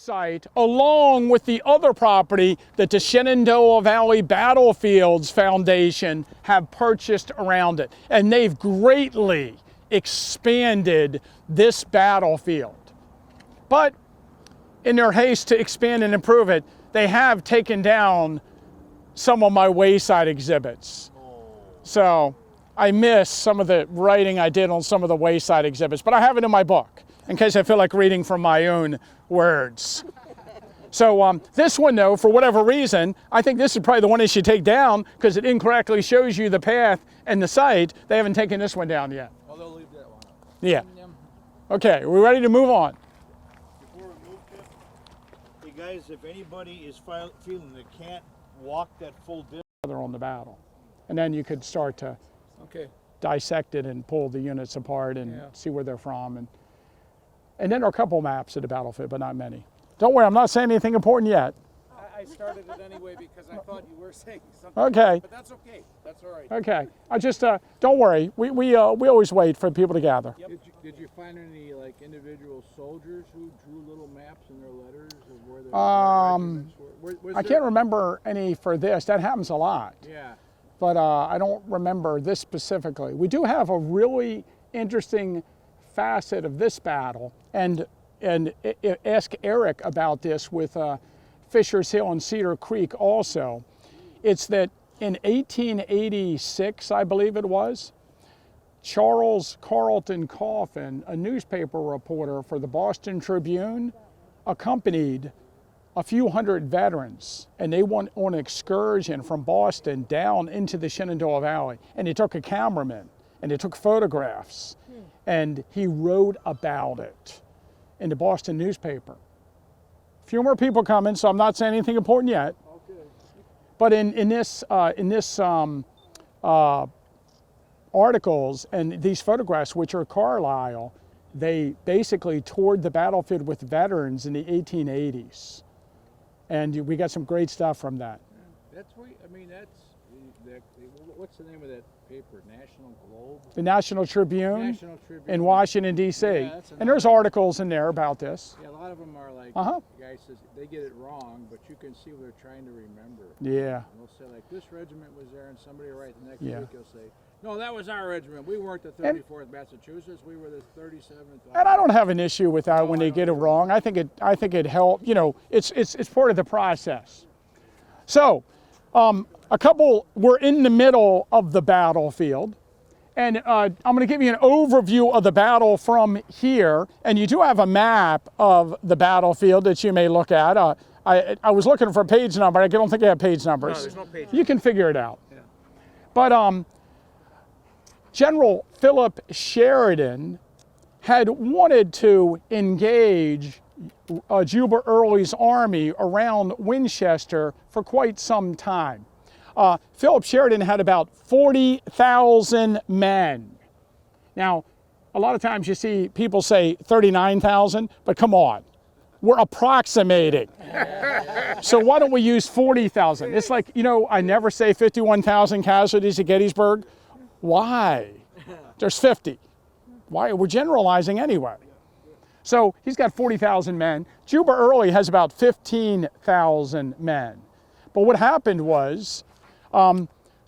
site along with the other property that the Shenandoah Valley Battlefields Foundation have purchased around it. And they've greatly expanded this battlefield. But in their haste to expand and improve it, they have taken down some of my wayside exhibits. So I miss some of the writing I did on some of the wayside exhibits, but I have it in my book in case I feel like reading from my own words. So this one though, for whatever reason, I think this is probably the one they should take down because it incorrectly shows you the path and the site. They haven't taken this one down yet. Oh, they'll leave that one up. Yeah. Okay, we're ready to move on. Before we move, Kip, hey guys, if anybody is feeling they can't walk that full distance, On the battle. And then you could start to dissect it and pull the units apart and see where they're from. And then there are a couple maps of the battlefield, but not many. Don't worry, I'm not saying anything important yet. I started it anyway because I thought you were saying something. Okay. But that's okay. That's all right. Okay. I just, don't worry. We always wait for people to gather. Yep. Did you find any like individual soldiers who drew little maps in their letters of where their regiments were? I can't remember any for this. That happens a lot. Yeah. But I don't remember this specifically. We do have a really interesting facet of this battle, and ask Eric about this with Fisher's Hill and Cedar Creek also. It's that in 1886, I believe it was, Charles Carlton Coffin, a newspaper reporter for the Boston Tribune, accompanied a few hundred veterans, and they went on an excursion from Boston down into the Shenandoah Valley, and they took a cameraman, and they took photographs, and he wrote about it in the Boston newspaper. A few more people coming, so I'm not saying anything important yet. Okay. But in this articles and these photographs, which are Carlisle, they basically toured the battlefield with veterans in the 1880s. And we got some great stuff from that. That's where, I mean, what's the name of that paper? National Globe? The National Tribune, National Tribune. in Washington, D.C. Yeah, that's and there's articles in there about this. Yeah, a lot of them are like, Uh-huh. the guy says they get it wrong, but you can see what they're trying to remember. Yeah. And they'll say like, this regiment was there, and somebody will write the next Yeah. week, he'll say, no, that was our regiment. We weren't the 34th Massachusetts. We were the 37th. And I don't have an issue with that when they get it wrong. I think it helped. You know, it's part of the process. So, we're in the middle of the battlefield, and I'm going to give you an overview of the battle from here. And you do have a map of the battlefield that you may look at. I was looking for a page number. I don't think I have page numbers. No, there's no page. You can figure it out. Yeah. But General Philip Sheridan had wanted to engage Juba Early's army around Winchester for quite some time. Philip Sheridan had about 40,000 men. Now, a lot of times you see people say 39,000, but come on, we're approximating. So why don't we use 40,000? It's like, you know, I never say 51,000 casualties at Gettysburg. Why? There's 50. Why? We're generalizing anyway. So he's got 40,000 men. Juba Early has about 15,000 men. But what happened was,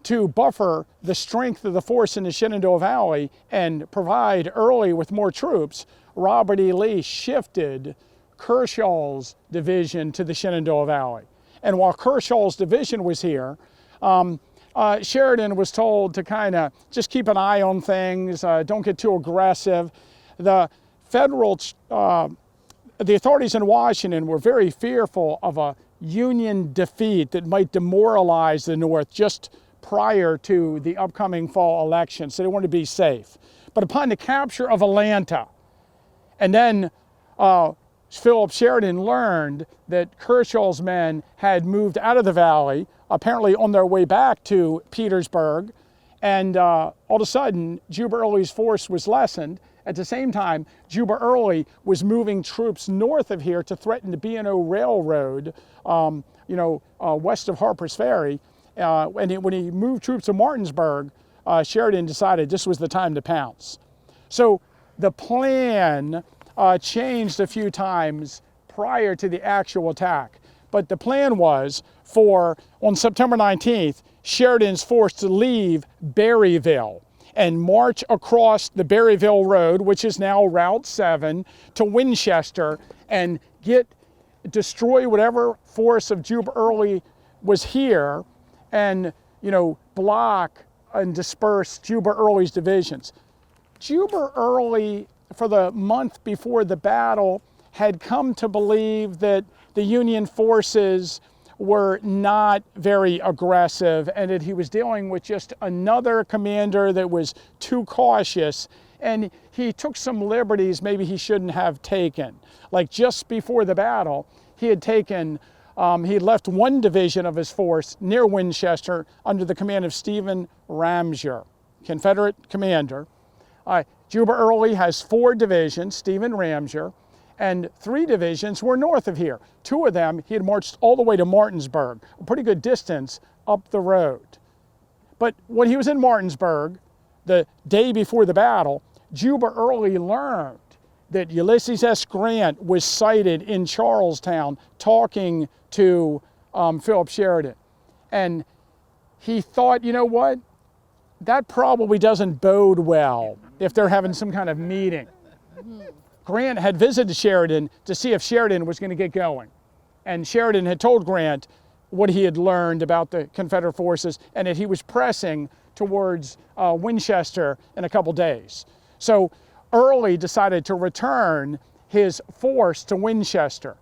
to buffer the strength of the force in the Shenandoah Valley and provide Early with more troops, Robert E. Lee shifted Kershaw's division to the Shenandoah Valley. And while Kershaw's division was here, Sheridan was told to kind of just keep an eye on things, don't get too aggressive. The authorities in Washington were very fearful of a Union defeat that might demoralize the North just prior to the upcoming fall election, so they wanted to be safe. But upon the capture of Atlanta, and then Philip Sheridan learned that Kershaw's men had moved out of the valley, apparently on their way back to Petersburg, and all of a sudden, Juba Early's force was lessened. At the same time, Juba Early was moving troops north of here to threaten the B&O Railroad, west of Harper's Ferry. When he moved troops to Martinsburg, Sheridan decided this was the time to pounce. So the plan changed a few times prior to the actual attack. But the plan was for, on September 19th, Sheridan's force to leave Berryville and march across the Berryville Road, which is now Route 7, to Winchester and destroy whatever force of Juba Early was here and, block and disperse Juba Early's divisions. Juba Early, for the month before the battle, had come to believe that the Union forces were not very aggressive and that he was dealing with just another commander that was too cautious, and he took some liberties maybe he shouldn't have taken. Like just before the battle, he had left one division of his force near Winchester under the command of Stephen Ramseur, Confederate commander. Juba Early has 4 divisions, Stephen Ramseur, and 3 divisions were north of here. 2 of them, he had marched all the way to Martinsburg, a pretty good distance up the road. But when he was in Martinsburg, the day before the battle, Juba Early learned that Ulysses S. Grant was sighted in Charlestown talking to Philip Sheridan. And he thought, you know what? That probably doesn't bode well if they're having some kind of meeting. Grant had visited Sheridan to see if Sheridan was going to get going. And Sheridan had told Grant what he had learned about the Confederate forces and that he was pressing towards Winchester in a couple days. So Early decided to return his force to Winchester.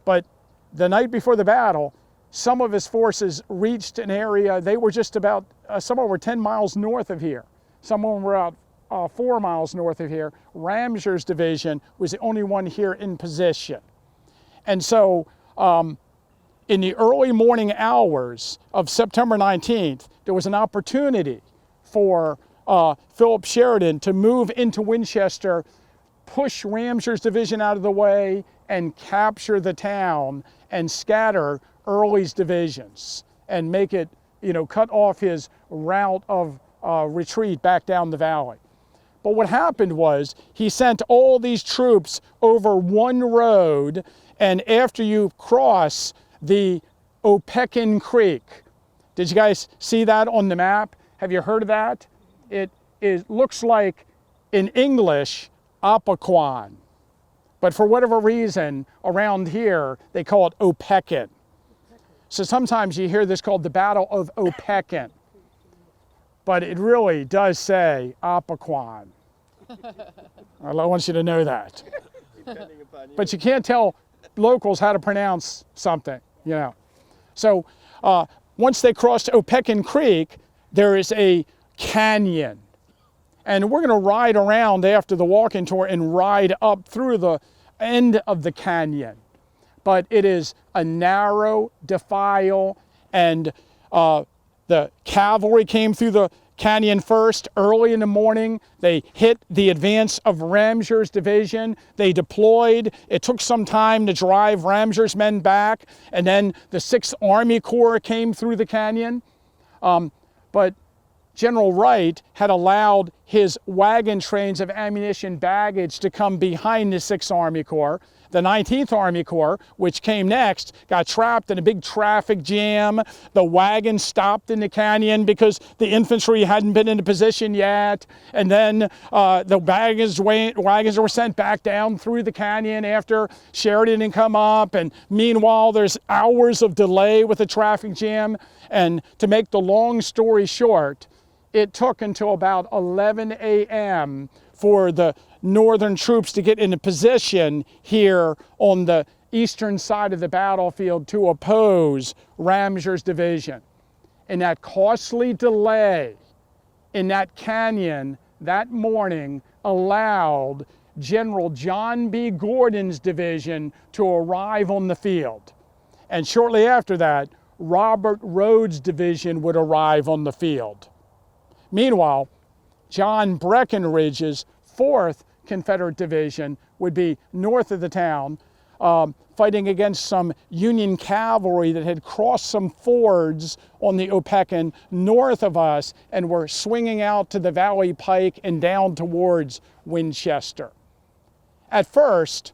But the night before the battle, some of his forces reached an area, they were just about, some were 10 miles north of here. Some of them were about 4 miles north of here. Ramseur's division was the only one here in position. And so in the early morning hours of September 19th, there was an opportunity for Philip Sheridan to move into Winchester, push Ramseur's division out of the way, and capture the town and scatter Early's divisions and make it, cut off his route of retreat back down the valley. But what happened was he sent all these troops over one road, and after you cross the Opequon Creek, did you guys see that on the map? Have you heard of that? It looks like, in English, Opequon. But for whatever reason, around here, they call it Opequon. So sometimes you hear this called the Battle of Opequon. But it really does say Opequon. I want you to know that. But you can't tell locals how to pronounce something, So once they crossed Opequon Creek, there is a canyon. And we're going to ride around after the walking tour and ride up through the end of the canyon. But it is a narrow defile, and the cavalry came through the canyon first early in the morning. They hit the advance of Ramseur's division. They deployed. It took some time to drive Ramseur's men back, and then the 6th Army Corps came through the canyon. But General Wright had allowed his wagon trains of ammunition baggage to come behind the 6th Army Corps. The 19th Army Corps, which came next, got trapped in a big traffic jam. The wagons stopped in the canyon because the infantry hadn't been into position yet. And then the wagons were sent back down through the canyon after Sheridan had come up. And meanwhile, there's hours of delay with the traffic jam. And to make the long story short, it took until about 11 a.m. for the Northern troops to get into position here on the eastern side of the battlefield to oppose Ramseur's division. And that costly delay in that canyon that morning allowed General John B. Gordon's division to arrive on the field. And shortly after that, Robert Rhodes' division would arrive on the field. Meanwhile, John Breckinridge's 4th Confederate Division would be north of the town, fighting against some Union cavalry that had crossed some fords on the Opequon north of us and were swinging out to the Valley Pike and down towards Winchester. At first,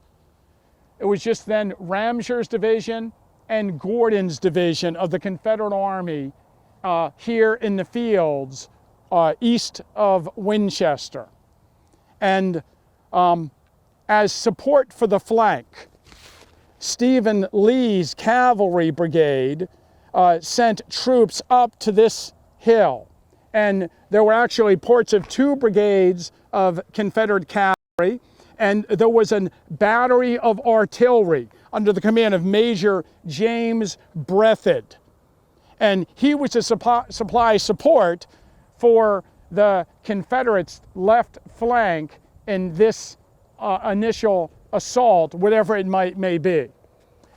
It was just then Ramseur's division and Gordon's division of the Confederate Army here in the fields east of Winchester. And as support for the flank, Stephen Lee's cavalry brigade sent troops up to this hill. And there were actually reports of 2 brigades of Confederate cavalry, and there was a battery of artillery under the command of Major James Breathitt. And he was to supply support for the Confederates' left flank in this initial assault, whatever it may be.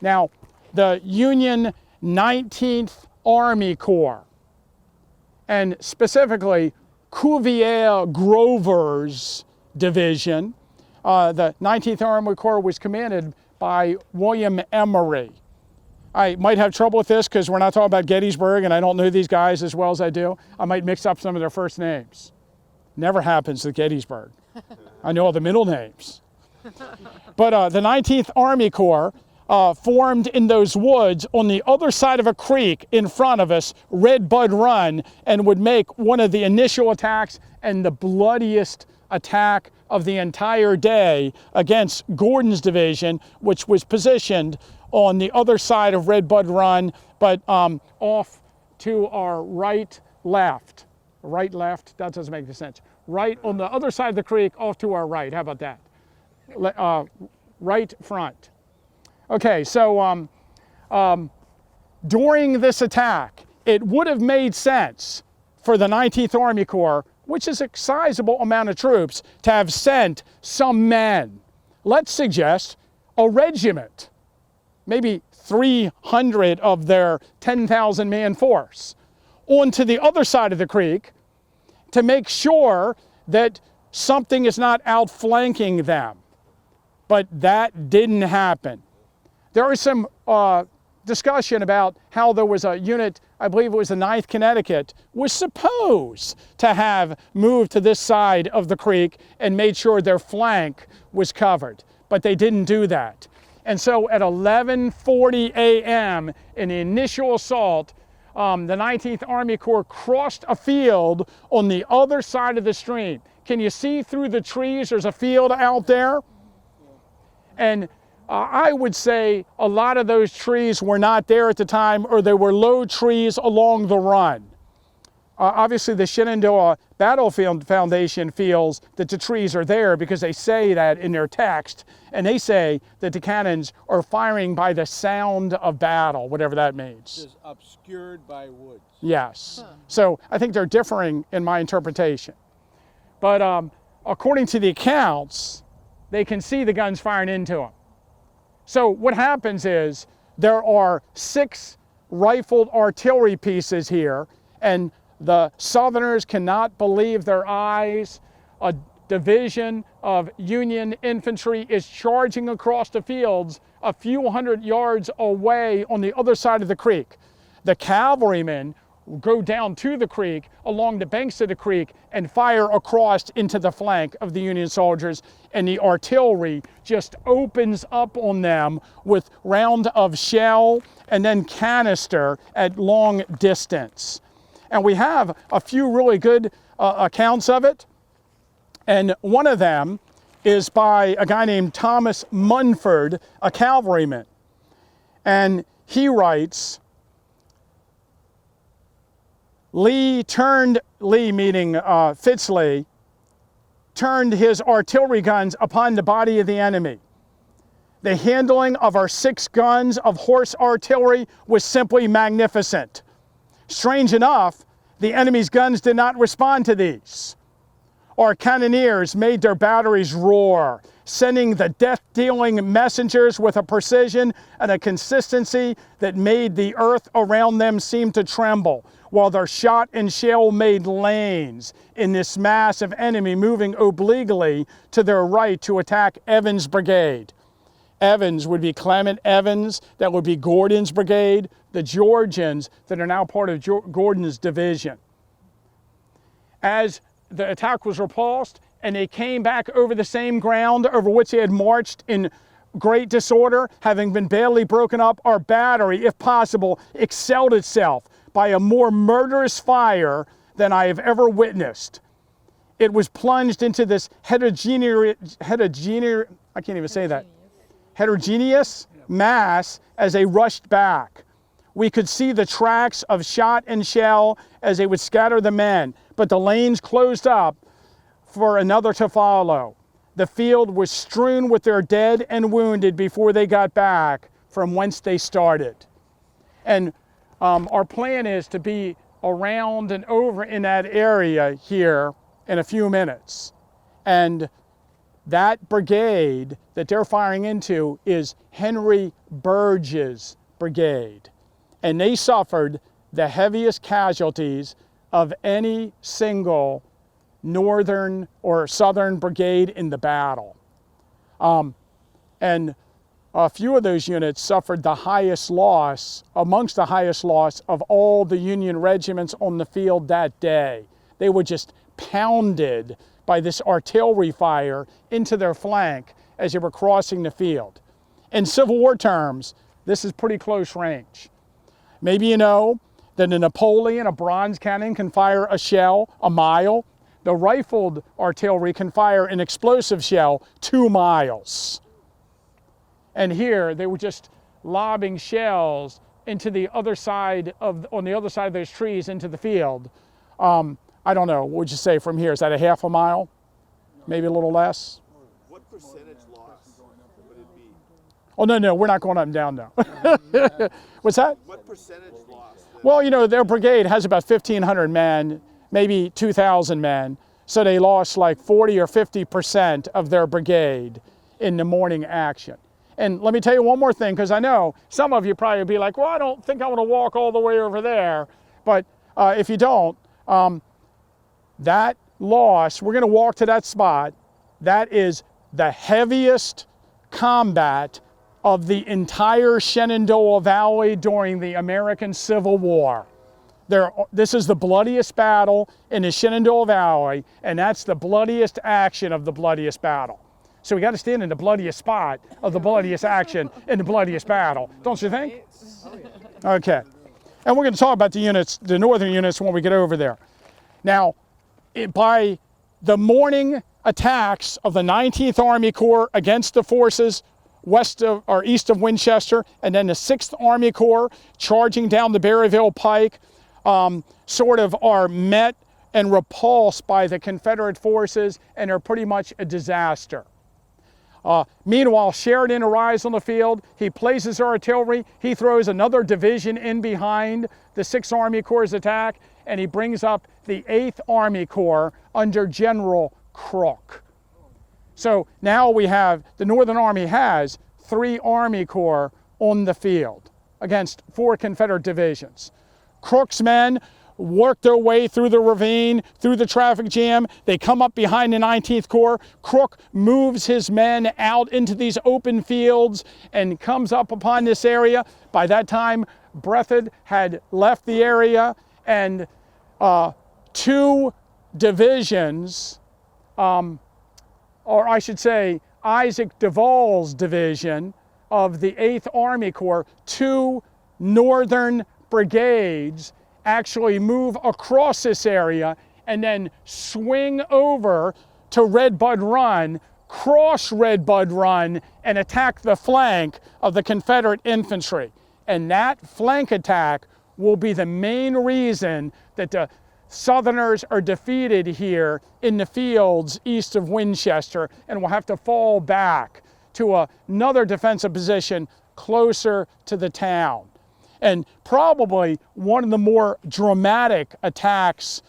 Now, the Union 19th Army Corps, and specifically Cuvier Grover's division, the 19th Army Corps was commanded by William Emery. I might have trouble with this because we're not talking about Gettysburg and I don't know these guys as well as I do. I might mix up some of their first names. Never happens at Gettysburg. I know all the middle names. But the 19th Army Corps formed in those woods on the other side of a creek in front of us, Red Bud Run, and would make one of the initial attacks and the bloodiest attack of the entire day against Gordon's division, which was positioned on the other side of Red Bud Run, but off to our right left. Right left? That doesn't make any sense. Right on the other side of the creek, off to our right. How about that? Right front. Okay, so during this attack, it would have made sense for the 19th Army Corps, which is a sizable amount of troops, to have sent some men. Let's suggest a regiment, maybe 300 of their 10,000 man force, onto the other side of the creek to make sure that something is not outflanking them. But that didn't happen. There was some discussion about how there was a unit, I believe it was the 9th Connecticut, was supposed to have moved to this side of the creek and made sure their flank was covered, but they didn't do that. And so at 11:40 a.m. in the initial assault, the 19th Army Corps crossed a field on the other side of the stream. Can you see through the trees? There's a field out there. And I would say a lot of those trees were not there at the time, or they were low trees along the run. Obviously, the Shenandoah Battlefield Foundation feels that the trees are there because they say that in their text, and they say that the cannons are firing by the sound of battle, whatever that means. It is obscured by woods. Yes. So I think they're differing in my interpretation. But according to the accounts, they can see the guns firing into them. So what happens is there are 6 rifled artillery pieces here, and the Southerners cannot believe their eyes. A division of Union infantry is charging across the fields a few hundred yards away on the other side of the creek. The cavalrymen go down to the creek, along the banks of the creek, and fire across into the flank of the Union soldiers, and the artillery just opens up on them with round of shell and then canister at long distance. And we have a few really good accounts of it, and one of them is by a guy named Thomas Munford, a cavalryman, and he writes, Lee meaning Fitzlee, turned his artillery guns upon the body of the enemy. The handling of our 6 guns of horse artillery was simply magnificent. Strange enough, the enemy's guns did not respond to these. Our cannoneers made their batteries roar, sending the death-dealing messengers with a precision and a consistency that made the earth around them seem to tremble, while their shot and shell made lanes in this mass of enemy moving obliquely to their right to attack Evans' brigade. Evans would be Clement Evans, that would be Gordon's brigade, the Georgians that are now part of Gordon's division. As the attack was repulsed and they came back over the same ground over which they had marched in great disorder, having been badly broken up, our battery, if possible, excelled itself by a more murderous fire than I have ever witnessed. It was plunged into this heterogeneous mass as they rushed back. We could see the tracks of shot and shell as they would scatter the men, but the lanes closed up for another to follow. The field was strewn with their dead and wounded before they got back from whence they started. And our plan is to be around and over in that area here in a few minutes. And that brigade that they're firing into is Henry Burge's brigade. And they suffered the heaviest casualties of any single northern or southern brigade in the battle. And a few of those units suffered the highest loss, amongst the highest loss of all the Union regiments on the field that day. They were just pounded by this artillery fire into their flank as they were crossing the field. In Civil War terms, this is pretty close range. Maybe you know that a Napoleon, a bronze cannon, can fire a shell a mile. The rifled artillery can fire an explosive shell 2 miles. And here they were just lobbing shells into the other side of, on the other side of those trees into the field. I don't know, what would you say from here? Is that a half a mile? Maybe a little less? What percentage loss would it be? Oh, no, we're not going up and down now. What's that? What percentage loss? Well, you know, their brigade has about 1,500 men, maybe 2,000 men. So they lost like 40 or 50% of their brigade in the morning action. And let me tell you one more thing, because I know some of you probably be like, well, I don't think I want to walk all the way over there. But if you don't, that loss, we're going to walk to that spot. That is the heaviest combat of the entire Shenandoah Valley during the American Civil War. This is the bloodiest battle in the Shenandoah Valley, and that's the bloodiest action of the bloodiest battle. So we got to stand in the bloodiest spot of the bloodiest action in the bloodiest battle, don't you think? Okay. And we're going to talk about the units, the northern units, when we get over there. Now, by the morning attacks of the 19th Army Corps against the forces west of or east of Winchester, and then the 6th Army Corps charging down the Berryville Pike, sort of are met and repulsed by the Confederate forces, and are pretty much a disaster. Meanwhile, Sheridan arrives on the field. He places artillery. He throws another division in behind the 6th Army Corps' attack, and he brings up the 8th Army Corps under General Crook. So now we have, the Northern Army has 3 Army Corps on the field against 4 Confederate divisions. Crook's men work their way through the ravine, through the traffic jam. They come up behind the 19th Corps. Crook moves his men out into these open fields and comes up upon this area. By that time, Breathitt had left the area, and 2 divisions, or I should say Isaac Duvall's division of the 8th Army Corps, 2 northern brigades actually move across this area and then swing over to Red Bud Run, cross Red Bud Run, and attack the flank of the Confederate infantry. And that flank attack will be the main reason that the Southerners are defeated here in the fields east of Winchester, and will have to fall back to another defensive position closer to the town. And probably one of the more dramatic attacks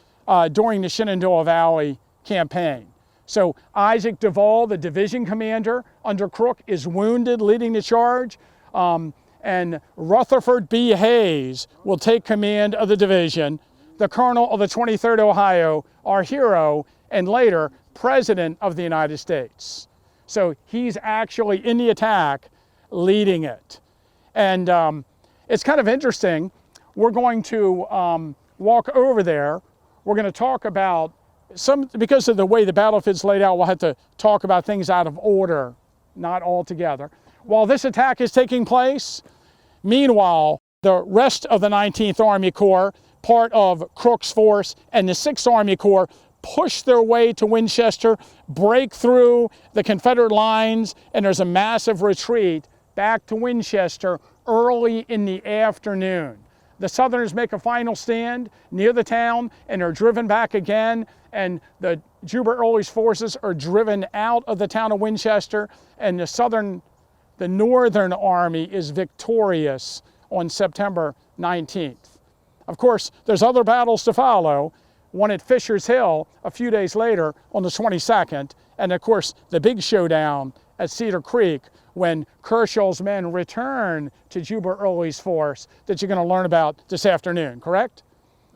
during the Shenandoah Valley campaign. So Isaac Duvall, the division commander under Crook, is wounded leading the charge, and Rutherford B. Hayes will take command of the division, the colonel of the 23rd Ohio, our hero, and later President of the United States. So he's actually in the attack, leading it. And it's kind of interesting. We're going to walk over there. We're going to talk about because of the way the battlefield's laid out, we'll have to talk about things out of order, not all together. While this attack is taking place, meanwhile, the rest of the 19th Army Corps, part of Crook's force, and the 6th Army Corps push their way to Winchester, break through the Confederate lines, and there's a massive retreat back to Winchester early in the afternoon. The Southerners make a final stand near the town, and they're driven back again, and the Jubert Early's forces are driven out of the town of Winchester, and the Northern Army is victorious on September 19th. Of course, there's other battles to follow, one at Fisher's Hill a few days later on the 22nd, and of course the big showdown at Cedar Creek when Kershaw's men return to Jubert Early's force that you're going to learn about this afternoon, correct?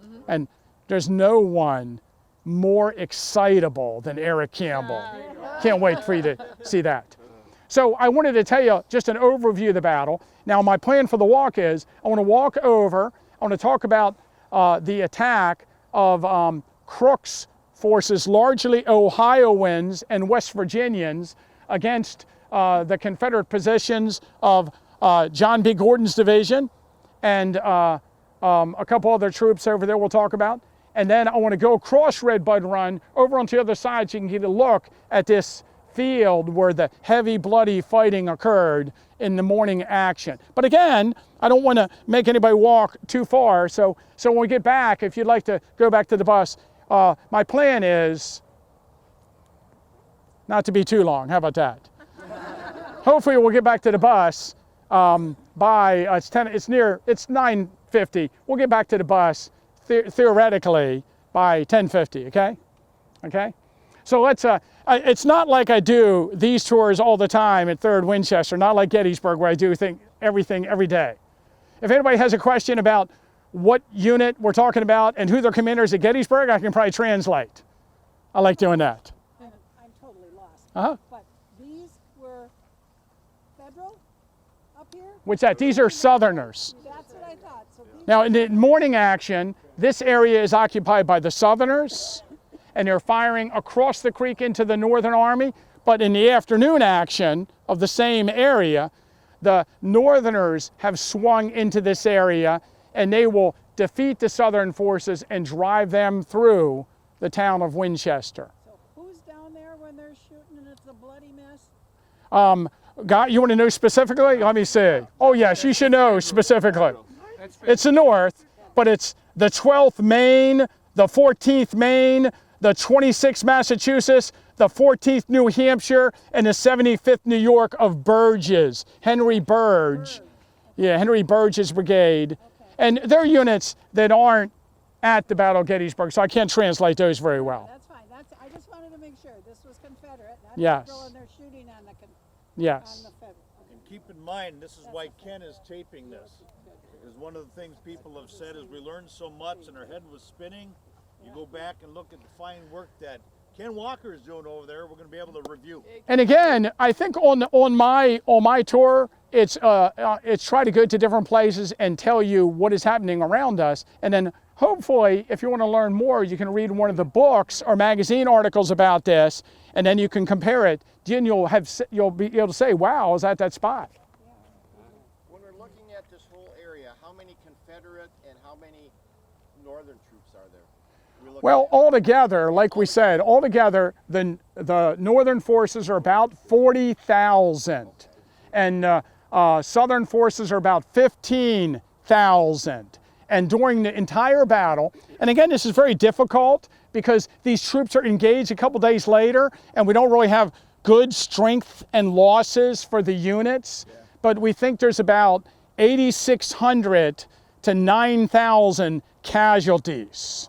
Mm-hmm. And there's no one more excitable than Eric Campbell. Can't wait for you to see that. So I wanted to tell you just an overview of the battle. Now my plan for the walk is I want to walk over, I want to talk about the attack of Crook's forces, largely Ohioans and West Virginians, against the Confederate positions of John B. Gordon's division and a couple other troops over there we'll talk about. And then I want to go across Red Bud Run over onto the other side so you can get a look at this field where the heavy, bloody fighting occurred in the morning action. But again, I don't want to make anybody walk too far, so when we get back, if you'd like to go back to the bus, my plan is not to be too long. How about that? Hopefully we'll get back to the bus by, it's 9:50. We'll get back to the bus theoretically by 10:50, okay? Okay? So let's, it's not like I do these tours all the time at 3rd Winchester, not like Gettysburg where I do everything every day. If anybody has a question about what unit we're talking about and who their commander is at Gettysburg, I can probably translate. I like doing that. I'm totally lost. Uh-huh. But these were Federal up here? What's that? These are Southerners. That's what I thought. So these Now in the morning action, this area is occupied by the Southerners, and they're firing across the creek into the Northern Army. But in the afternoon action of the same area, the Northerners have swung into this area, and they will defeat the Southern forces and drive them through the town of Winchester. So who's down there when they're shooting and it's a bloody mess? God, you want to know specifically? Let me see. Oh yes, you should know specifically. It's the North, but it's the 12th Maine, the 14th Maine, the 26th Massachusetts, the 14th New Hampshire, and the 75th New York of Burge's, Henry Burge. Yeah, Henry Burge's brigade. And they're units that aren't at the Battle of Gettysburg, so I can't translate those very well. That's fine. I just wanted to make sure this was Confederate. Not Yes. Federal, and they're shooting on the Yes. Federal. And keep in mind, this is why Ken is taping this. Because one of the things people have said is we learned so much and our head was spinning. You go back and look at the fine work that Ken Walker is doing over there. We're going to be able to review. And again, I think on my tour, it's try to go to different places and tell you what is happening around us, and then hopefully, if you want to learn more, you can read one of the books or magazine articles about this, and then you can compare it. Then you'll be able to say, "Wow, I was at that spot." When we're looking at this whole area, how many Confederate and how many Northern troops are there? Well, altogether, like we said, altogether, the Northern forces are about 40,000, and Southern forces are about 15,000. And during the entire battle, and again, this is very difficult because these troops are engaged a couple days later, and we don't really have good strength and losses for the units, but we think there's about 8,600 to 9,000 casualties.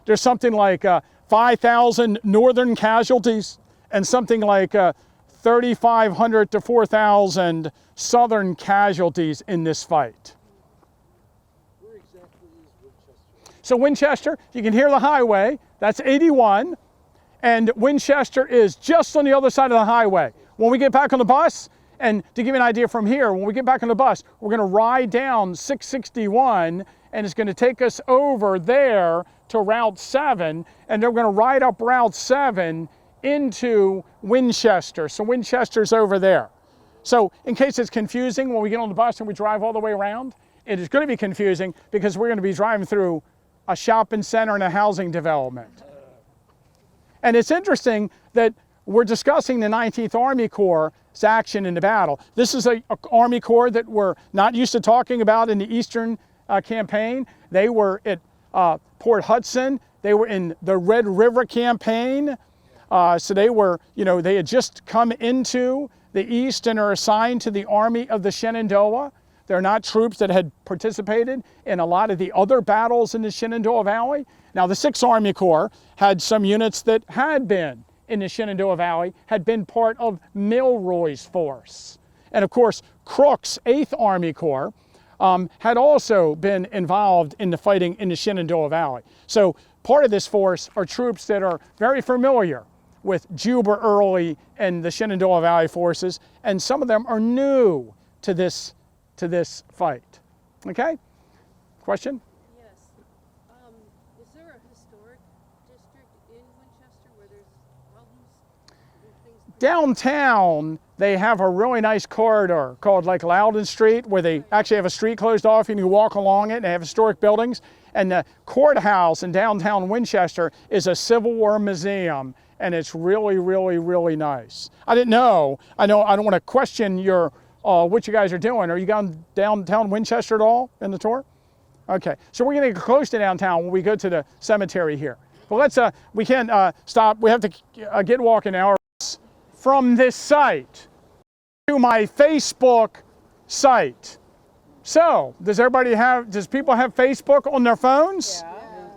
There's something like 5,000 Northern casualties and something like 3,500 to 4,000 Southern casualties in this fight. Where exactly is Winchester? So Winchester, you can hear the highway, that's 81, and Winchester is just on the other side of the highway. When we get back on the bus, and to give you an idea from here, when we get back on the bus, we're going to ride down 661, and it's going to take us over there to Route 7, and then we're going to ride up Route 7 into Winchester. So Winchester's over there. So in case it's confusing when we get on the bus and we drive all the way around, it is going to be confusing because we're going to be driving through a shopping center and a housing development. And it's interesting that we're discussing the 19th Army Corps' action in the battle. This is an Army Corps that we're not used to talking about in the Eastern campaign. They were at Port Hudson. They were in the Red River campaign. So they were, they had just come into the East and are assigned to the Army of the Shenandoah. They're not troops that had participated in a lot of the other battles in the Shenandoah Valley. Now, the 6th Army Corps had some units that had been in the Shenandoah Valley, had been part of Milroy's force. And of course, Crook's 8th Army Corps had also been involved in the fighting in the Shenandoah Valley. So part of this force are troops that are very familiar with Jubal Early and the Shenandoah Valley forces, and some of them are new to this fight. Okay? Question? Yes. Is there a historic district in Winchester where there's homes and things? Downtown, they have a really nice corridor called like Loudon Street, where they actually have a street closed off and you walk along it, and they have historic buildings. And the courthouse in downtown Winchester is a Civil War museum, and it's really, really, really nice. I didn't know. I don't want to question your what you guys are doing. Are you going downtown Winchester at all in the tour? Okay, so we're going to get close to downtown when we go to the cemetery here. But let's, we can't stop. We have to get walking now. From this site to my Facebook site. So, does people have Facebook on their phones? Yeah.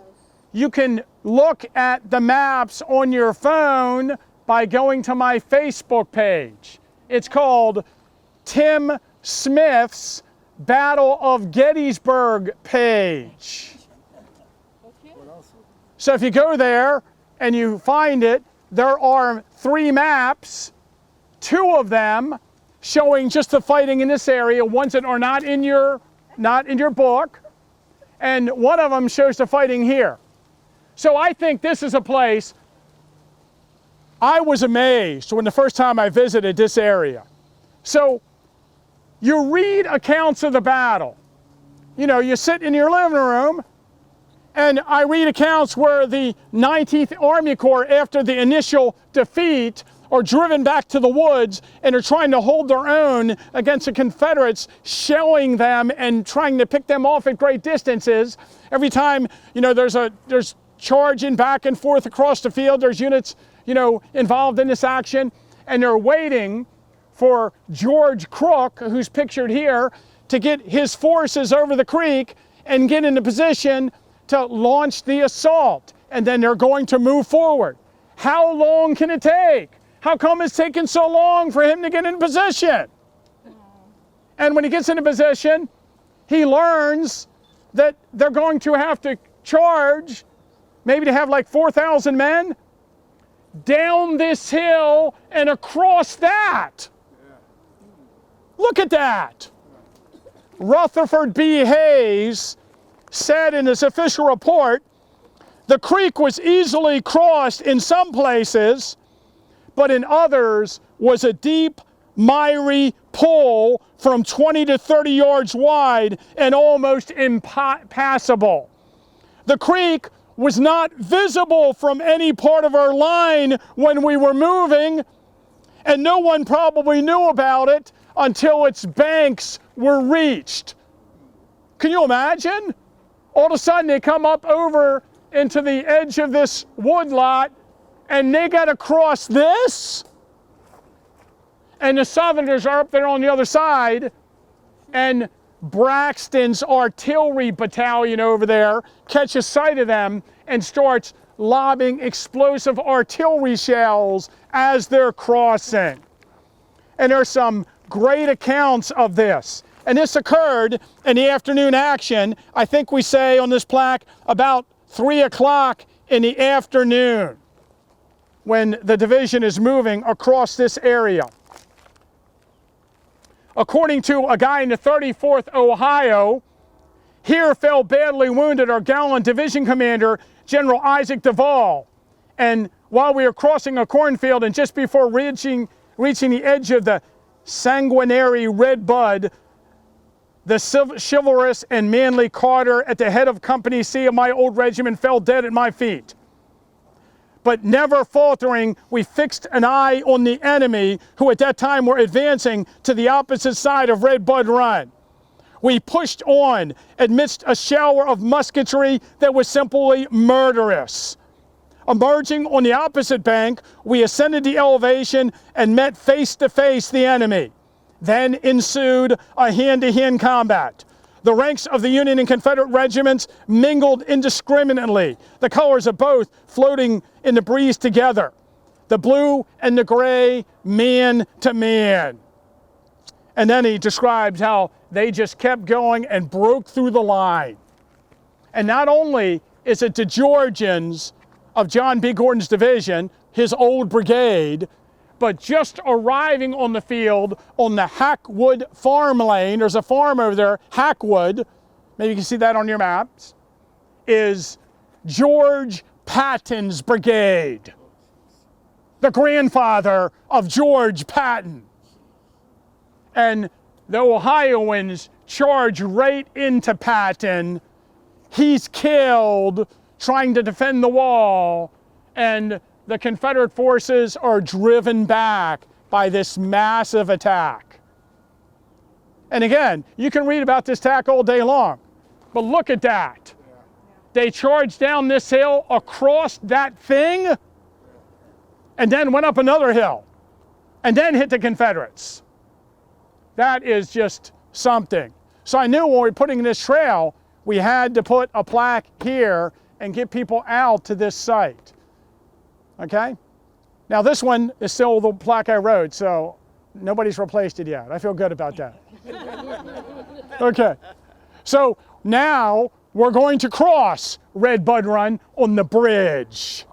You can look at the maps on your phone by going to my Facebook page. It's called Tim Smith's Battle of Gettysburg page. So if you go there and you find it, there are 3 maps, 2 of them showing just the fighting in this area, ones that are not in your book, and one of them shows the fighting here. So I think this is a place. I was amazed when the first time I visited this area. So you read accounts of the battle. You sit in your living room, and I read accounts where the 19th Army Corps, after the initial defeat, are driven back to the woods and are trying to hold their own against the Confederates, shelling them and trying to pick them off at great distances. Every time, there's charging back and forth across the field, there's units, involved in this action, and they're waiting for George Crook, who's pictured here, to get his forces over the creek and get into position to launch the assault. And then they're going to move forward. How long can it take? How come it's taken so long for him to get in position? And when he gets into position, he learns that they're going to have to charge, maybe to have like 4,000 men, down this hill and across that. Look at that. Rutherford B. Hayes said in his official report, the creek was easily crossed in some places, but in others was a deep, miry pool from 20 to 30 yards wide and almost impassable. The creek was not visible from any part of our line when we were moving, and no one probably knew about it until its banks were reached. Can you imagine? All of a sudden they come up over into the edge of this woodlot and they got to cross this, and the Southerners are up there on the other side, and Braxton's artillery battalion over there catches sight of them and starts lobbing explosive artillery shells as they're crossing. And there's some great accounts of this. And this occurred in the afternoon action, I think we say on this plaque, about 3 o'clock in the afternoon, when the division is moving across this area. According to a guy in the 34th Ohio, here fell badly wounded our gallant division commander, General Isaac Duvall. And while we were crossing a cornfield and just before reaching the edge of the sanguinary Red Bud, the chivalrous and manly Carter at the head of Company C of my old regiment fell dead at my feet. But never faltering, we fixed an eye on the enemy who at that time were advancing to the opposite side of Red Bud Run. We pushed on amidst a shower of musketry that was simply murderous. Emerging on the opposite bank, we ascended the elevation and met face to face the enemy. Then ensued a hand-to-hand combat. The ranks of the Union and Confederate regiments mingled indiscriminately, the colors of both floating in the breeze together. The blue and the gray, man to man. And then he describes how they just kept going and broke through the line. And not only is it the Georgians of John B. Gordon's division, his old brigade, but just arriving on the field on the Hackwood farm lane, there's a farm over there, Hackwood, maybe you can see that on your maps, is George Patton's brigade, the grandfather of George Patton. And the Ohioans charge right into Patton. He's killed trying to defend the wall, and the Confederate forces are driven back by this massive attack. And again, you can read about this attack all day long, but look at that. They charged down this hill, across that thing, and then went up another hill, and then hit the Confederates. That is just something. So I knew when we were putting this trail, we had to put a plaque here and get people out to this site. Okay? Now this one is still the plaque I wrote, so nobody's replaced it yet. I feel good about that. Okay. So now we're going to cross Red Bud Run on the bridge.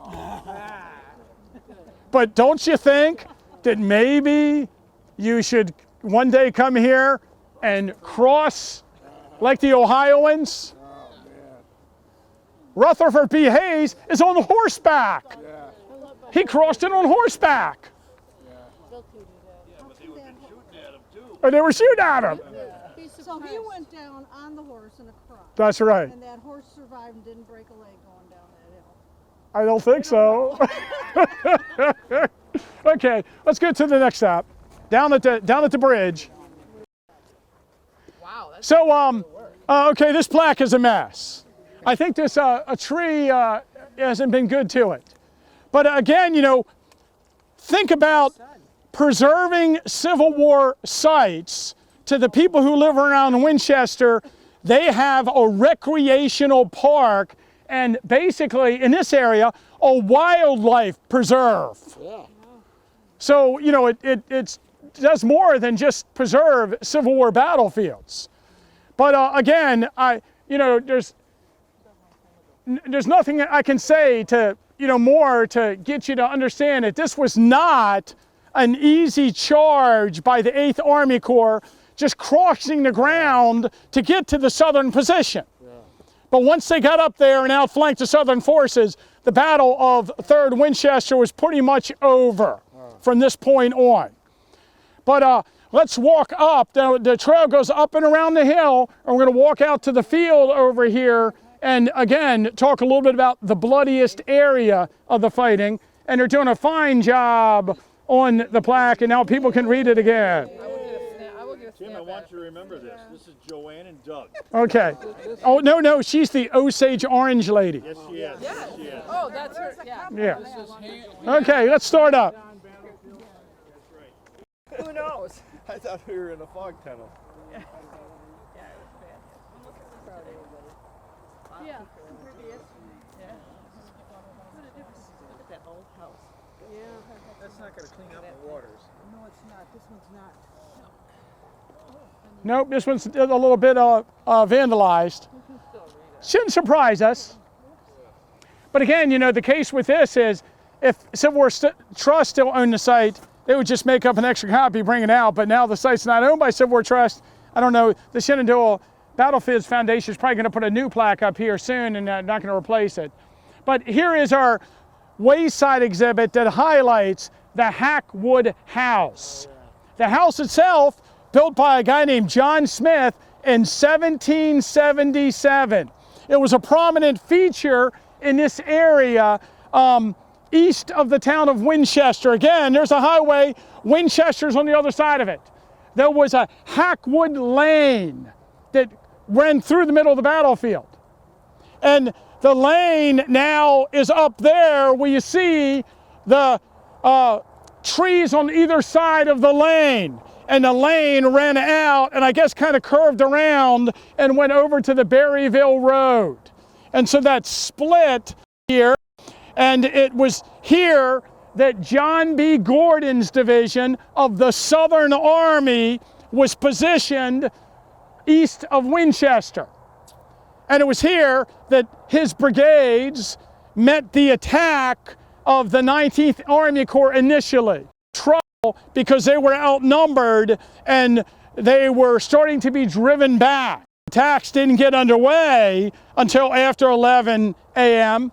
But don't you think that maybe you should one day come here and cross like the Ohioans? Rutherford B. Hayes is on horseback. He crossed it on horseback. Or they were shooting at him. So he went down on the horse and across. That's right. And that horse survived and didn't break a leg going down that hill. I don't think so. Okay, let's get to the next stop. Down at the bridge. Wow. That's So okay, this plaque is a mess. I think this a tree hasn't been good to it. But again, you know, think about preserving Civil War sites. To the people who live around Winchester, they have a recreational park and basically in this area, a wildlife preserve. Yeah. So, you know, it does more than just preserve Civil War battlefields. But again, there's nothing I can say to, more to get you to understand that this was not an easy charge by the 8th Army Corps just crossing the ground to get to the southern position. Yeah. But once they got up there and outflanked the southern forces, the Battle of 3rd Winchester was pretty much over from this point on. But let's walk up. The trail goes up and around the hill, and we're going to walk out to the field over here and again talk a little bit about the bloodiest area of the fighting. And they're doing a fine job on the plaque, and now people can read it again. Tim, I want you to remember this. This is Joanne and Doug. Okay. Oh, no, she's the Osage Orange lady. Yes, she is. Yes, she is. Oh, that's her. Yeah. Yeah. Okay, let's start up. Who knows? I thought we were in a fog tunnel. Yeah. Yeah. Look at that old house. Yeah. That's not going to clean up the waters. No, it's not. This one's not. Nope, this one's a little bit vandalized. Shouldn't surprise us. But again, the case with this is if Civil War Trust still owned the site, they would just make up an extra copy, bring it out. But now the site's not owned by Civil War Trust. I don't know, the Shenandoah Battlefields Foundation is probably going to put a new plaque up here soon and not going to replace it. But here is our wayside exhibit that highlights the Hackwood House. The house itself, built by a guy named John Smith in 1777. It was a prominent feature in this area east of the town of Winchester. Again, there's a highway, Winchester's on the other side of it. There was a Hackwood Lane that ran through the middle of the battlefield. And the lane now is up there where you see the trees on either side of the lane. And the lane ran out and I guess kind of curved around and went over to the Berryville Road. And so that split here, and it was here that John B. Gordon's division of the Southern Army was positioned east of Winchester. And it was here that his brigades met the attack of the 19th Army Corps initially. Trouble because they were outnumbered and they were starting to be driven back. Attacks didn't get underway until after 11 a.m.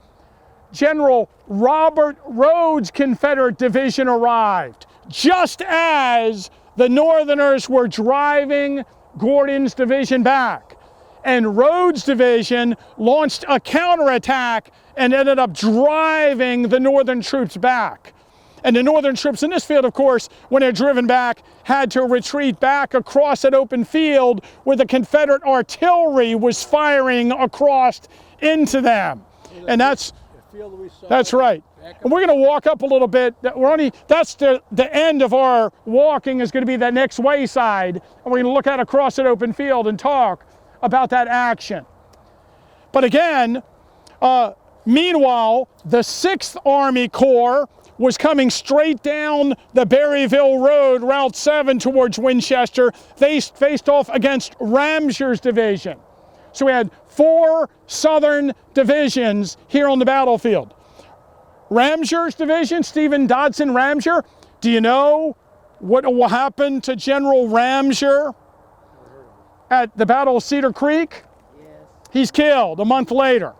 General Robert Rhodes' Confederate division arrived just as the Northerners were driving Gordon's division back. And Rhodes' division launched a counterattack and ended up driving the Northern troops back. And the Northern troops in this field, of course, when they're driven back, had to retreat back across an open field where the Confederate artillery was firing across into them. And that's right. And we're going to walk up a little bit. That's the end of our walking is going to be that next wayside. And we're going to look out across that open field and talk about that action. But again, meanwhile, the 6th Army Corps was coming straight down the Berryville Road, Route 7 towards Winchester. They faced off against Ramseur's division. So we had 4 Southern divisions here on the battlefield. Ramseur's division, Stephen Dodson Ramseur. Do you know what will happen to General Ramseur at the Battle of Cedar Creek? Yes. He's killed a month later.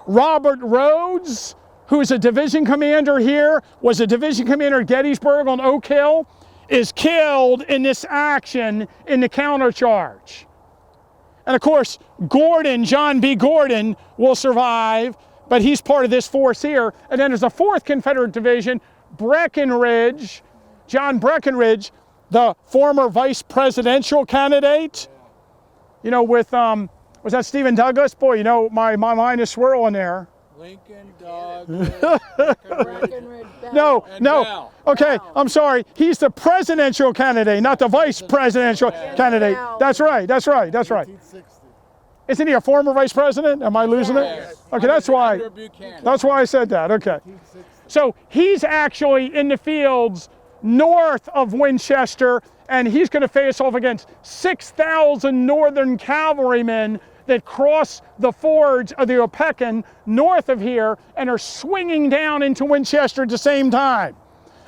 Robert Rhodes, who's a division commander here, was a division commander at Gettysburg on Oak Hill, is killed in this action in the countercharge. And of course, Gordon, John B. Gordon, will survive, but he's part of this force here. And then there's a 4th Confederate division, Breckinridge, John Breckinridge, the former vice presidential candidate, you know, with, was that Stephen Douglas? Boy, you know, my mind is swirling there. Lincoln, Douglas, Breckinridge, No, and no. Bell. Okay, I'm sorry. He's the presidential candidate, not the vice presidential candidate. Bell. That's right, that's right, that's right. Isn't he a former vice president? Am I losing it? Yes. Okay, that's why. Under Buchanan. That's why I said that, okay. So he's actually in the fields north of Winchester, and he's going to face off against 6,000 Northern cavalrymen that cross the fords of the Opequon north of here and are swinging down into Winchester at the same time.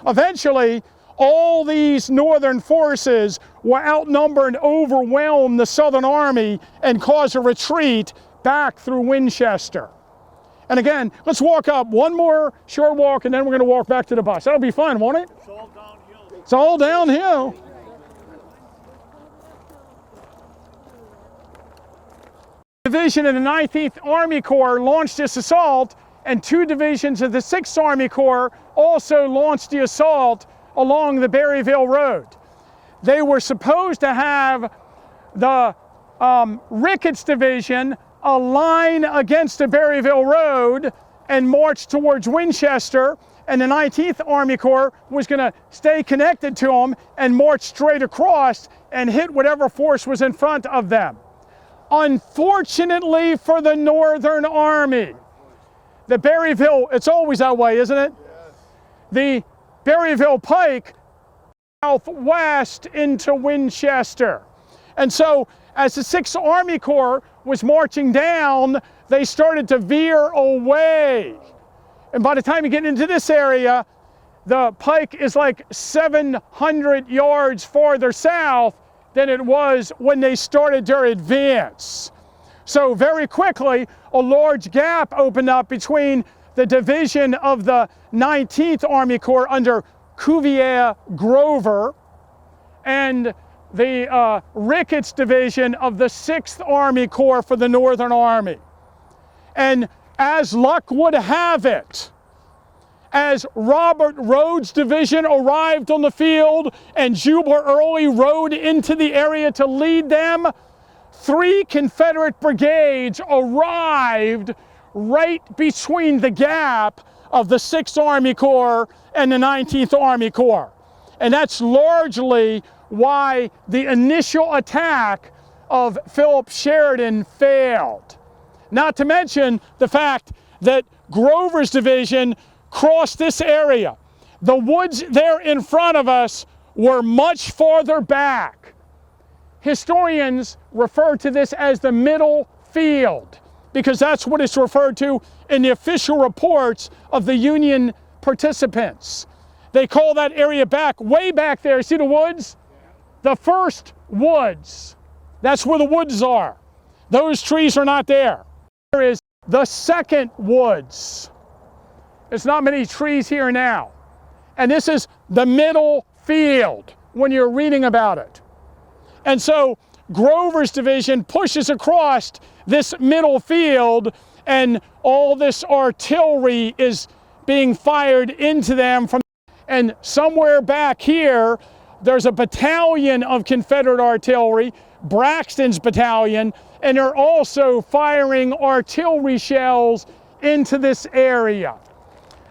Eventually, all these Northern forces will outnumber and overwhelm the Southern Army and cause a retreat back through Winchester. And again, let's walk up one more short walk and then we're going to walk back to the bus. That'll be fun, won't it? It's all downhill. It's all downhill. Division of the 19th Army Corps launched this assault, and 2 divisions of the 6th Army Corps also launched the assault along the Berryville Road. They were supposed to have the Ricketts Division align against the Berryville Road and march towards Winchester, and the 19th Army Corps was going to stay connected to them and march straight across and hit whatever force was in front of them. Unfortunately for the Northern Army, the Berryville, it's always that way, isn't it? Yes. The Berryville Pike southwest into Winchester. And so as the 6th Army Corps was marching down, they started to veer away. And by the time you get into this area, the pike is like 700 yards farther south than it was when they started their advance. So very quickly, a large gap opened up between the division of the 19th Army Corps under Cuvier Grover and the Ricketts Division of the 6th Army Corps for the Northern Army. And as luck would have it, as Robert Rhodes' division arrived on the field and Jubal Early rode into the area to lead them, 3 Confederate brigades arrived right between the gap of the 6th Army Corps and the 19th Army Corps. And that's largely why the initial attack of Philip Sheridan failed. Not to mention the fact that Grover's division crossed this area. The woods there in front of us were much farther back. Historians refer to this as the middle field because that's what it's referred to in the official reports of the Union participants. They call that area back, way back there. See the woods? The first woods. That's where the woods are. Those trees are not there. There is the second woods. There's not many trees here now. And this is the middle field when you're reading about it. And so Grover's division pushes across this middle field, and all this artillery is being fired into them from, and somewhere back here there's a battalion of Confederate artillery, Braxton's battalion, and they're also firing artillery shells into this area.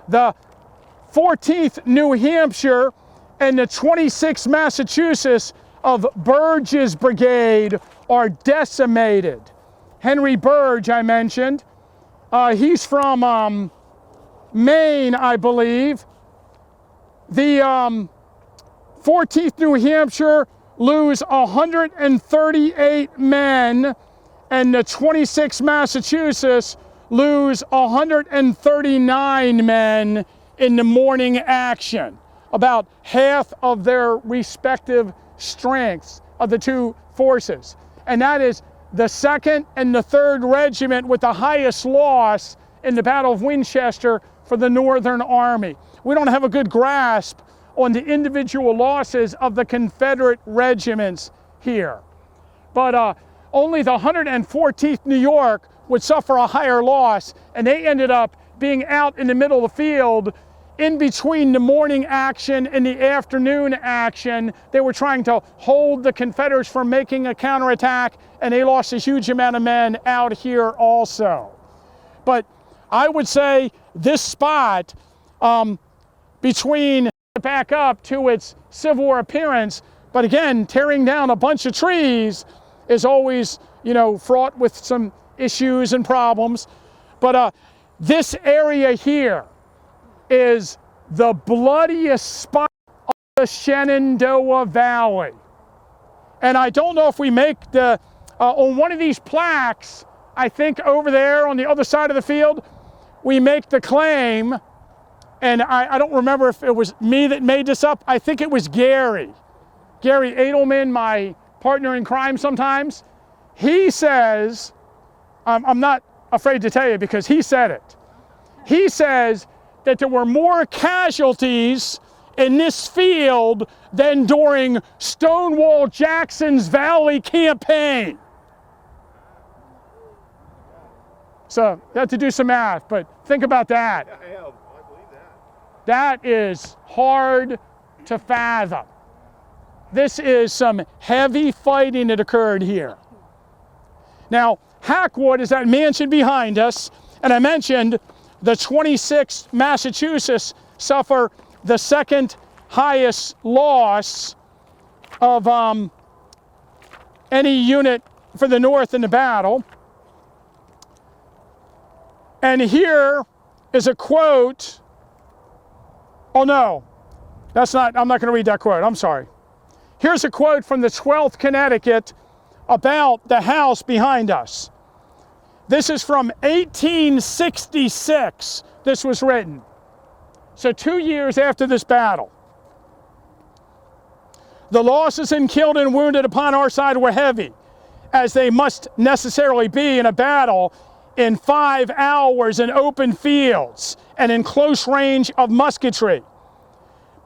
The 14th New Hampshire and the 26th Massachusetts of Burge's brigade are decimated. Henry Burge, I mentioned. He's from Maine, I believe. The 14th New Hampshire lose 138 men, and the 26th Massachusetts lose 139 men in the morning action, about half of their respective strengths of the two forces. And that is the 2nd and the 3rd Regiment with the highest loss in the Battle of Winchester for the Northern Army. We don't have a good grasp on the individual losses of the Confederate regiments here. But only the 114th New York would suffer a higher loss, and they ended up being out in the middle of the field in between the morning action and the afternoon action. They were trying to hold the Confederates from making a counterattack, and they lost a huge amount of men out here also. But I would say this spot between back up to its Civil War appearance, but again, tearing down a bunch of trees is always, fraught with some issues and problems. But this area here is the bloodiest spot of the Shenandoah Valley. And I don't know if we make the, on one of these plaques, I think over there on the other side of the field, we make the claim, and I don't remember if it was me that made this up. I think it was Gary Edelman, my partner in crime sometimes. He says, I'm not afraid to tell you because he said it. He says that there were more casualties in this field than during Stonewall Jackson's Valley campaign. So you have to do some math, but think about that. I am. I believe that. That is hard to fathom. This is some heavy fighting that occurred here. Now, Hackwood is that mansion behind us, and I mentioned the 26th Massachusetts suffer the 2nd highest loss of any unit for the North in the battle. And here is a quote. Oh no, that's not, I'm not going to read that quote, I'm sorry. Here's a quote from the 12th Connecticut about the house behind us. This is from 1866, this was written. So 2 years after this battle. The losses in killed and wounded upon our side were heavy, as they must necessarily be in a battle in 5 hours in open fields and in close range of musketry.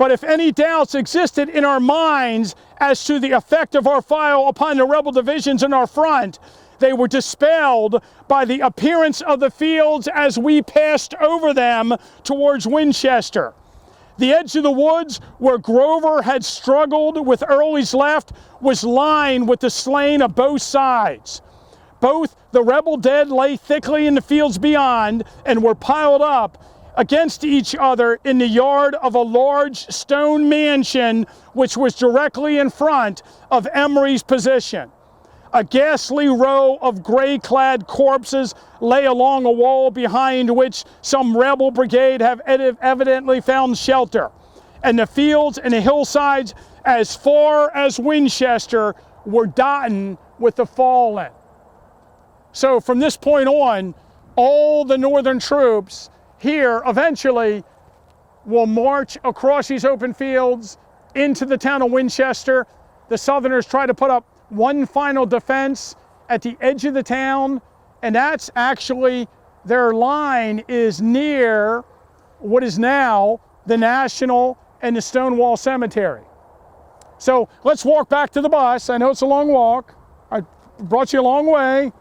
But if any doubts existed in our minds as to the effect of our fire upon the rebel divisions in our front, they were dispelled by the appearance of the fields as we passed over them towards Winchester. The edge of the woods where Grover had struggled with Early's left was lined with the slain of both sides. Both the rebel dead lay thickly in the fields beyond and were piled up against each other in the yard of a large stone mansion which was directly in front of Emory's position. A ghastly row of gray-clad corpses lay along a wall behind which some rebel brigade have evidently found shelter, and the fields and the hillsides as far as Winchester were dotted with the fallen. So from this point on, all the Northern troops here eventually will march across these open fields into the town of Winchester. The Southerners try to put up one final defense at the edge of the town, and that's actually, their line is near what is now the National and the Stonewall Cemetery. So let's walk back to the bus. I know it's a long walk. I brought you a long way.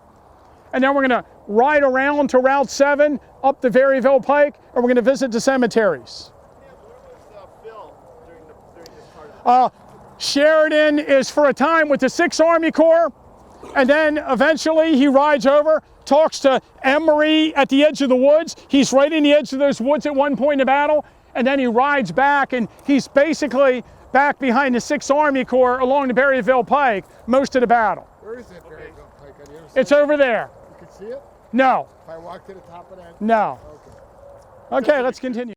And then we're going to ride around to Route 7 up the Berryville Pike, and we're going to visit the cemeteries. Where was Phil during this part of the Sheridan is for a time with the 6th Army Corps, and then eventually he rides over, talks to Emory at the edge of the woods. He's right in the edge of those woods at one point in the battle, and then he rides back, and he's basically back behind the 6th Army Corps along the Berryville Pike most of the battle. Where is that Berryville Pike? Have you ever It's seen it? over there. You can see it? No, If I walk to the top of that? no. Okay. Okay, let's continue.